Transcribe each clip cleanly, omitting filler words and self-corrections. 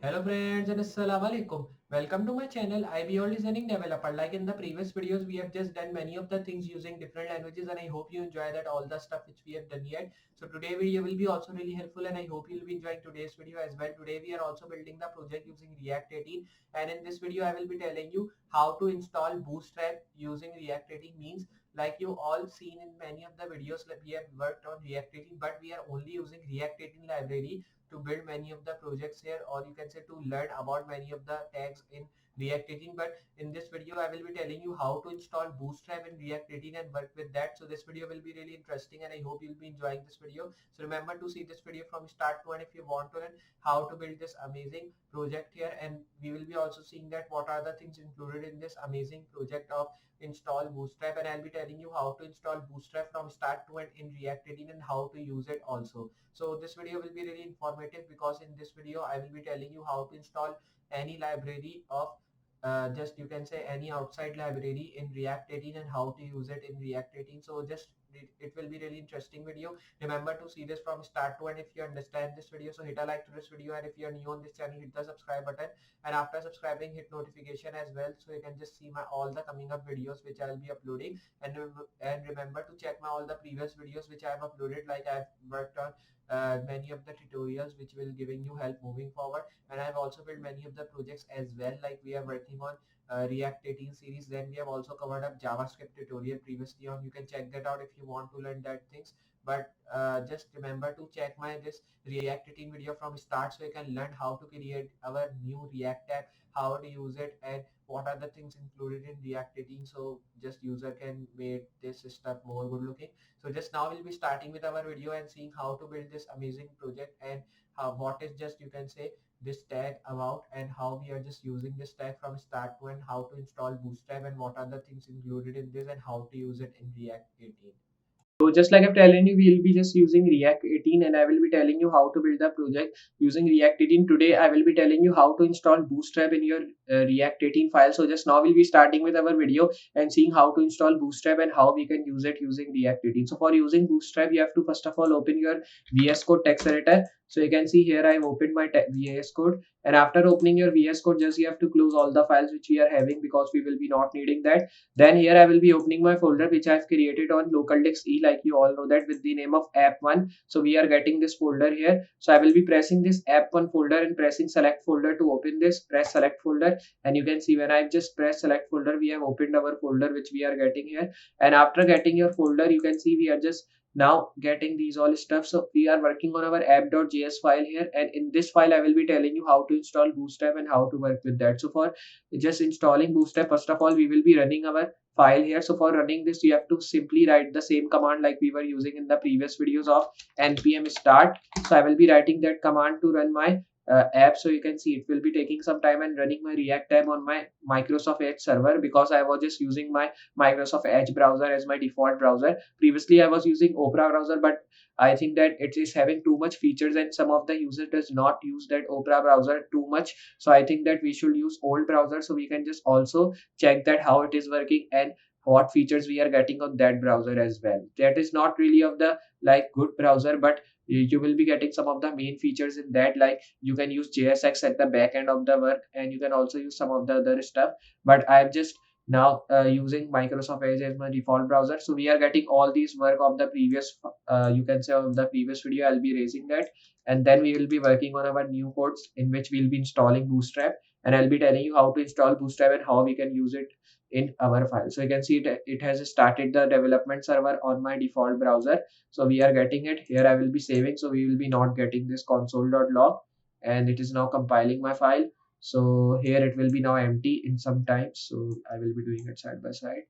Hello friends and assalamu alaikum. Welcome to my channel Iballdesigningdeveloper. Like in the previous videos, we have just done many of the things using different languages, and I hope you enjoy that all the stuff which we have done yet. So today video will be also really helpful, and I hope you'll be enjoying today's video as well. Today we are also building the project using React 18, and in this video I will be telling you how to install Bootstrap using React 18. Means like you all seen in many of the videos that we have worked on React 18, but we are only using React 18 library to build many of the projects here, or you can say to learn about many of the tags in React 18. But in this video I will be telling you how to install Bootstrap in React 18 and work with that. So this video will be really interesting and I hope you'll be enjoying this video. So remember to see this video from start to end if you want to learn how to build this amazing project here, and we will be also seeing that what are the things included in this amazing project of install Bootstrap, and I'll be telling you how to install Bootstrap from start to end in React 18 and how to use it also. So this video will be really informative because in this video I will be telling you how to install any library of just you can say any outside library in React 18 and how to use it in React 18. So just it will be really interesting video. Remember to see this from start to end if you understand this video. So hit a like to this video, and if you are new on this channel, hit the subscribe button, and after subscribing hit notification as well, so you can just see my all the coming up videos which I will be uploading. And remember to check my all the previous videos which I have uploaded, like I've worked on many of the tutorials which will giving you help moving forward, and I've also built many of the projects as well, like we are working on React 18 series. Then we have also covered up JavaScript tutorial previously on. You can check that out if you want to learn that things, but just remember to check my this React 18 video from start so you can learn how to create our new React app, how to use it, and what are the things included in React 18, so just user can make this stuff more good looking. So just now we'll be starting with our video and seeing how to build this amazing project, and what is just you can say this tag about, and how we are just using this tag from start to end, how to install Bootstrap, and what are the things included in this, and how to use it in React 18. So just like I've telling you, we'll be just using React 18, and I will be telling you how to build the project using React 18. Today I will be telling you how to install Bootstrap in your React 18 file. So just now we'll be starting with our video and seeing how to install Bootstrap and how we can use it using React 18. So for using Bootstrap, you have to first of all open your VS Code text editor. So you can see here I've opened my VS Code, and after opening your VS Code, just you have to close all the files which we are having because we will be not needing that. Then here I will be opening my folder which I've created on localdisk E, like you all know that, with the name of app1. So we are getting this folder here. So I will be pressing this app1 folder and pressing select folder to open this. Press select folder, and you can see when I've just pressed select folder, we have opened our folder which we are getting here. And after getting your folder, you can see we are just now getting these all stuff. So we are working on our app.js file here, and in this file I will be telling you how to install Bootstrap and how to work with that. So for just installing Bootstrap, first of all we will be running our file here. So for running this, you have to simply write the same command like we were using in the previous videos of npm start. So I will be writing that command to run my app. So you can see it will be taking some time and running my React app on my Microsoft Edge server, because I was just using my Microsoft Edge browser as my default browser. Previously I was using Opera browser, but I think that it is having too much features and some of the users does not use that Opera browser too much. So I think that we should use old browser, so we can just also check that how it is working and what features we are getting on that browser as well. That is not really of the like good browser, but you will be getting some of the main features in that, like you can use JSX at the back end of the work, and you can also use some of the other stuff. But I'm just now using Microsoft Edge as my default browser. So we are getting all these work of the previous you can say of the previous video. I'll be raising that, and then we will be working on our new codes in which we'll be installing Bootstrap, and I'll be telling you how to install Bootstrap and how we can use it in our file. So you can see it has started the development server on my default browser. So we are getting it here. I will be saving, so we will be not getting this console.log, and it is now compiling my file. So here it will be now empty in some time, so I will be doing it side by side.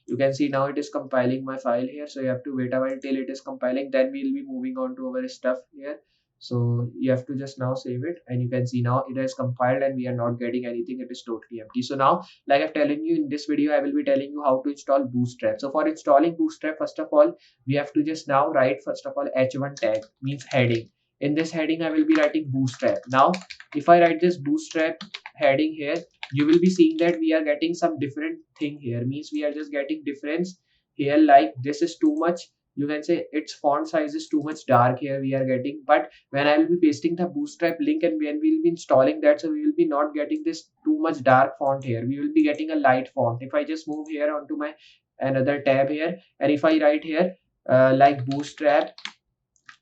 You can see now it is compiling my file here, so you have to wait a while till it is compiling, then we'll be moving on to our stuff here. So you have to just now save it, and you can see now it has compiled and we are not getting anything. It is totally empty. So now, like I'm telling you in this video, I will be telling you how to install Bootstrap. So for installing Bootstrap, first of all we have to just now write first of all h1 tag, means heading. In this heading I will be writing Bootstrap. Now if I write this Bootstrap heading here, you will be seeing that we are getting some different thing here, means we are just getting difference here, like this is too much, you can say its font size is too much dark here we are getting. But when I will be pasting the Bootstrap link and when we will be installing that, so we will be not getting this too much dark font here. We will be getting a light font. If I just move here onto my another tab here, and if I write here like Bootstrap,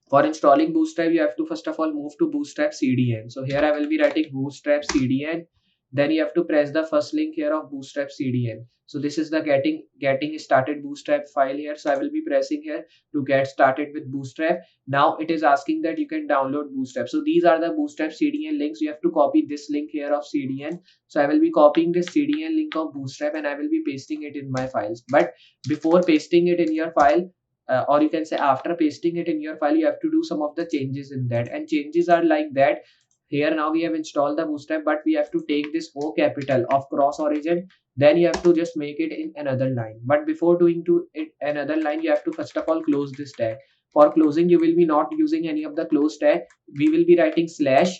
for installing Bootstrap, you have to first of all move to Bootstrap CDN. So here I will be writing Bootstrap CDN. Then you have to press the first link here of Bootstrap CDN. So this is the getting started Bootstrap file here. So I will be pressing here to get started with Bootstrap. Now it is asking that you can download Bootstrap. So these are the Bootstrap CDN links. You have to copy this link here of CDN. So I will be copying this CDN link of Bootstrap and I will be pasting it in my files. But before pasting it in your file, or you can say after pasting it in your file, you have to do some of the changes in that, and changes are like that. Here now we have installed the Bootstrap, but we have to take this O capital of cross origin, then you have to just make it in another line. But before doing to it another line, you have to first of all close this tag. For closing, you will be not using any of the close tag. We will be writing slash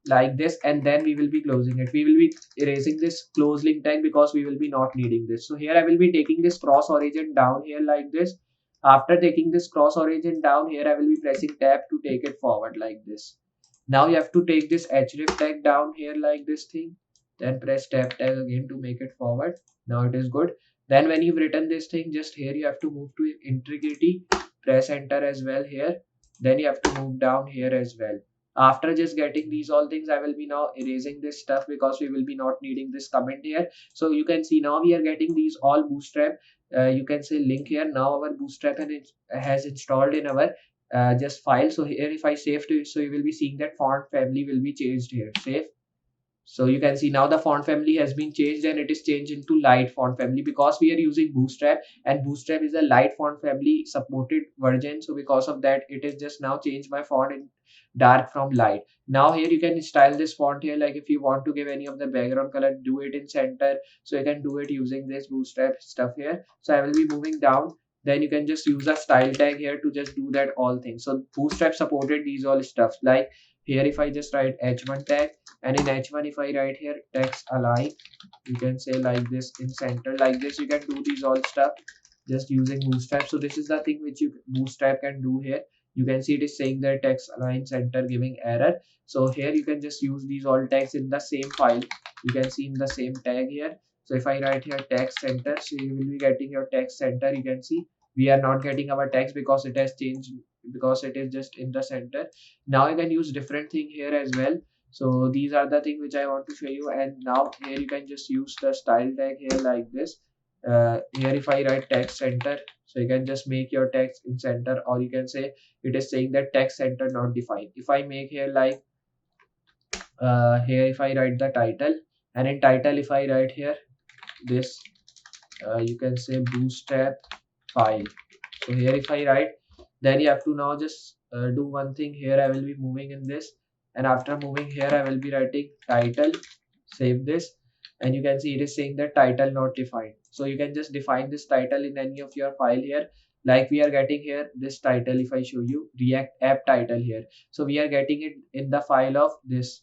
like this, and then we will be closing it. We will be erasing this close link tag because we will be not needing this. So here I will be taking this cross origin down here like this. After taking this cross origin down here, I will be pressing tab to take it forward like this. Now you have to take this href tag down here like this thing, then press tab tag again to make it forward. Now it is good. Then when you've written this thing, just here you have to move to integrity, press enter as well here. Then you have to move down here as well. After just getting these all things, I will be now erasing this stuff because we will be not needing this comment here. So you can see now we are getting these all Bootstrap, you can say link here. Now our Bootstrap has installed in our just file. So here if I save to, so you will be seeing that font family will be changed here. Save. So you can see now the font family has been changed and it is changed into light font family because we are using Bootstrap, and Bootstrap is a light font family supported version. So because of that, it is just now changed my font in dark from light. Now here you can style this font here, like if you want to give any of the background color, do it in center. So you can do it using this Bootstrap stuff here. So I will be moving down. Then you can just use a style tag here to just do that all things. So Bootstrap supported these all stuff. Like here if I just write h1 tag, and in h1 if I write here text align, you can say like this in center like this. You can do these all stuff just using Bootstrap. So this is the thing which you Bootstrap can do here. You can see it is saying that text align center giving error. So here you can just use these all tags in the same file. You can see in the same tag here. So if I write here text center, so you will be getting your text center. You can see we are not getting our text because it has changed, because it is just in the center. Now you can use different thing here as well. So these are the thing which I want to show you. And now here you can just use the style tag here like this. Here if I write text center, so you can just make your text in center, or you can say it is saying that text center not defined. If I make here like here if I write the title, and in title if I write here this you can say Bootstrap file. So here if I write, then you have to now just do one thing here. I will be moving in this, and after moving here I will be writing title. Save this, and you can see it is saying that title not defined. So you can just define this title in any of your file here. Like we are getting here this title, if I show you React app title here, so we are getting it in the file of this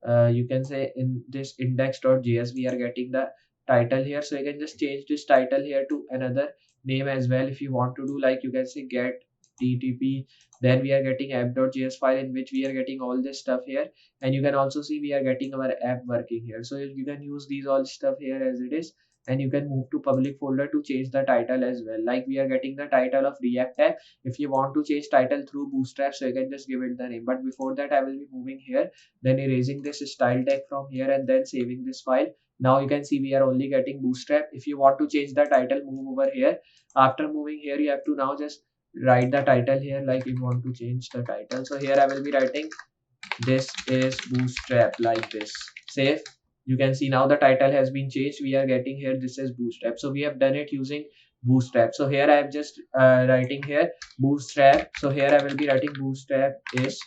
you can say in this index.js. We are getting the title here. So you can just change this title here to another name as well if you want to do. Like you can say get ttp, then we are getting app.js file in which we are getting all this stuff here. And you can also see we are getting our app working here. So you can use these all stuff here as it is, and you can move to public folder to change the title as well. Like we are getting the title of React app. If you want to change title through Bootstrap, so you can just give it the name. But before that, I will be moving here, then erasing this style tag from here, and then saving this file. Now you can see we are only getting Bootstrap. If you want to change the title, move over here. After moving here, you have to now just write the title here, like you want to change the title. So here I will be writing this is Bootstrap like this. Save. You can see now the title has been changed. We are getting here this is Bootstrap. So we have done it using Bootstrap. So here I am just writing here Bootstrap. So here I will be writing Bootstrap is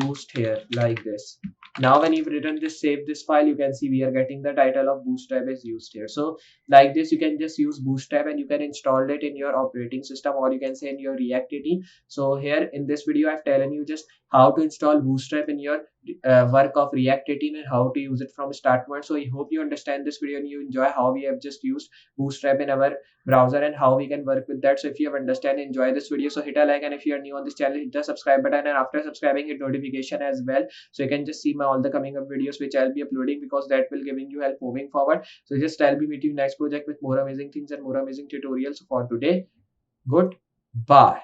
used here like this. Now when you've written this, save this file, you can see we are getting the title of Bootstrap is used here. So like this, you can just use Bootstrap and you can install it in your operating system, or you can say in your React. So here in this video I've telling you just how to install Bootstrap in your work of React 18 and how to use it from start point. So I hope you understand this video and you enjoy how we have just used Bootstrap in our browser and how we can work with that. So if you have understand, enjoy this video, so hit a like, and if you are new on this channel, hit the subscribe button, and after subscribing, hit notification as well, so you can just see my all the coming up videos which I'll be uploading, because that will giving you help moving forward. So just I'll be meeting you next project with more amazing things and more amazing tutorials. So for today, goodbye.